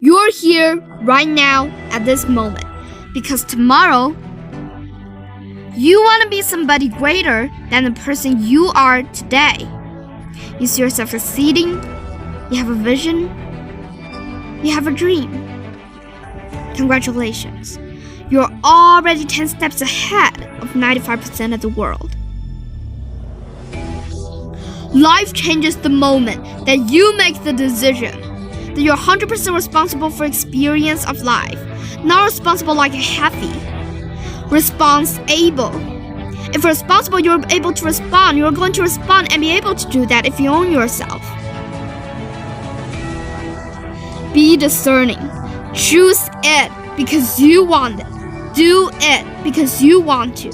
You're here right now at this moment because tomorrow you want to be somebody greater than the person you are today. You see yourself succeeding, you have a vision, you have a dream. Congratulations. You're already 10 steps ahead of 95% of the world. Life changes the moment that you make the decision that you're 100% responsible for experience of life, not responsible like a happy. Responsible. If you're responsible, you're able to respond. You're going to respond and be able to do that if you own yourself. Be discerning. Choose it because you want it. Do it because you want to.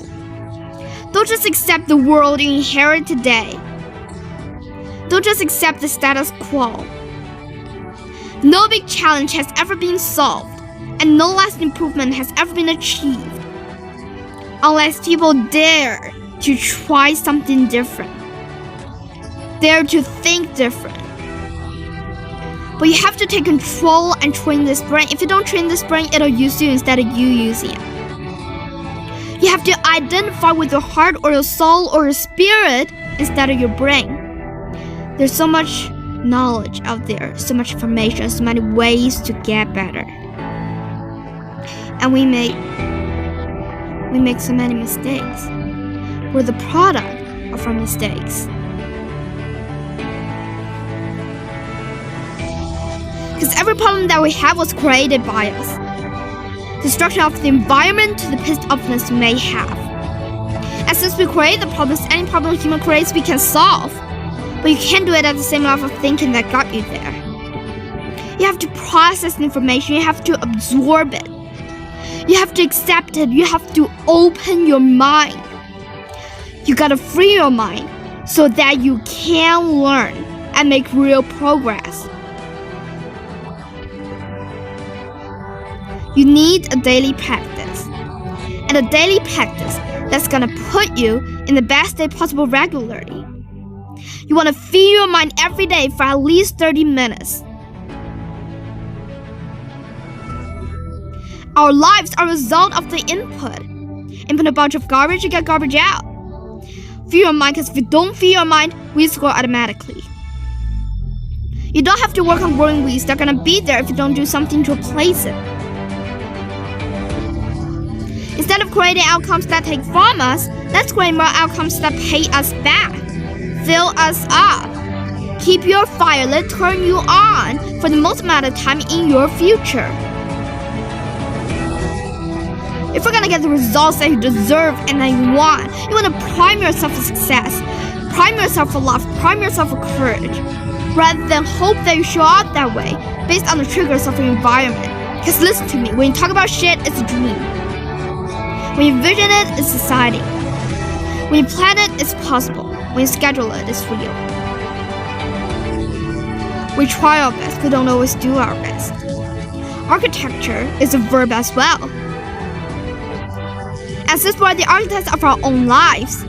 Don't just accept the world you inherit today. Don't just accept the status quo. No big challenge has ever been solved, and no lasting improvement has ever been achieved, unless people dare to try something different, dare to think different. But you have to take control and train this brain. If you don't train this brain, it'll use you instead of you using it. You have to identify with your heart or your soul or your spirit instead of your brain. There's so much knowledge out there, so much information, so many ways to get better. And we make so many mistakes. We're the product of our mistakes. Because every problem that we have was created by us. Destruction of the environment to the pissed offness you may have. And since we create the problems, any problem human creates we can solve. But you can't do it at the same level of thinking that got you there. You have to process the information. You have to absorb it. You have to accept it. You have to open your mind. You gotta free your mind so that you can learn and make real progress. You need a daily practice. And a daily practice that's gonna put you in the best state possible regularly. You want to feed your mind every day for at least 30 minutes. Our lives are a result of the input. Input a bunch of garbage, you get garbage out. Feed your mind, because if you don't feed your mind, weeds grow automatically. You don't have to work on growing weeds. They're going to be there if you don't do something to replace it. Instead of creating outcomes that take from us, let's create more outcomes that pay us back. Fill us up. Keep your fire. Let's turn you on for the most amount of time in your future. If you're gonna get the results that you deserve and that you want to prime yourself for success, prime yourself for love, prime yourself for courage, rather than hope that you show up that way based on the triggers of your environment. Because listen to me, when you talk about shit, it's a dream. When you vision it, it's exciting. When you plan it, it's possible. When you schedule it, it's real. We try our best, we don't always do our best. Architecture is a verb as well. And since we're the architects of our own lives,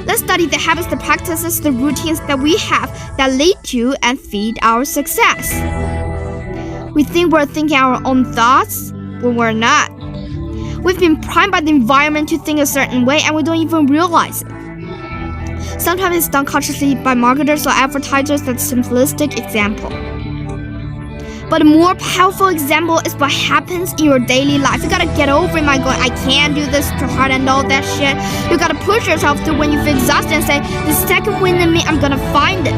let's study the habits, the practices, the routines that we have that lead to and feed our success. We think we're thinking our own thoughts when we're not. We've been primed by the environment to think a certain way and we don't even realize it. Sometimes it's done consciously by marketers or advertisers. That's a simplistic example. But a more powerful example is what happens in your daily life. You gotta get over it, going, I can't do this too hard and all that shit. You gotta push yourself through when you feel exhausted and say, the second wind in me, I'm gonna find it.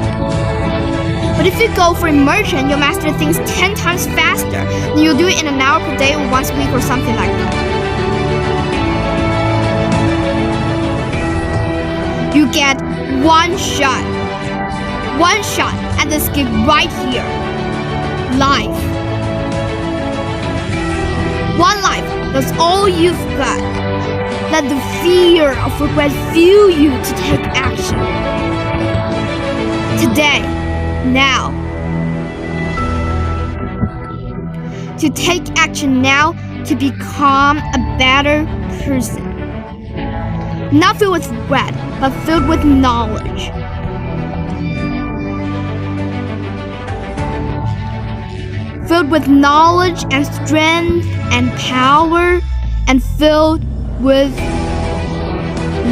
But if you go for immersion, you'll master things 10 times faster than you'll do it in an hour per day or once a week or something like that. You get one shot at this gig right here. Life. One life, that's all you've got. Let the fear of regret fuel you to take action. Today, now. To take action now to become a better person. Not filled with regret, but filled with knowledge. filled with knowledge and strength and power, and filled with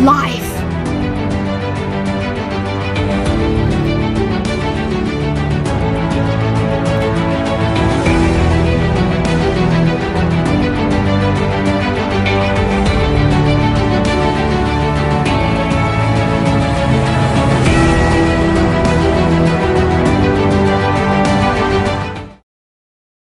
life.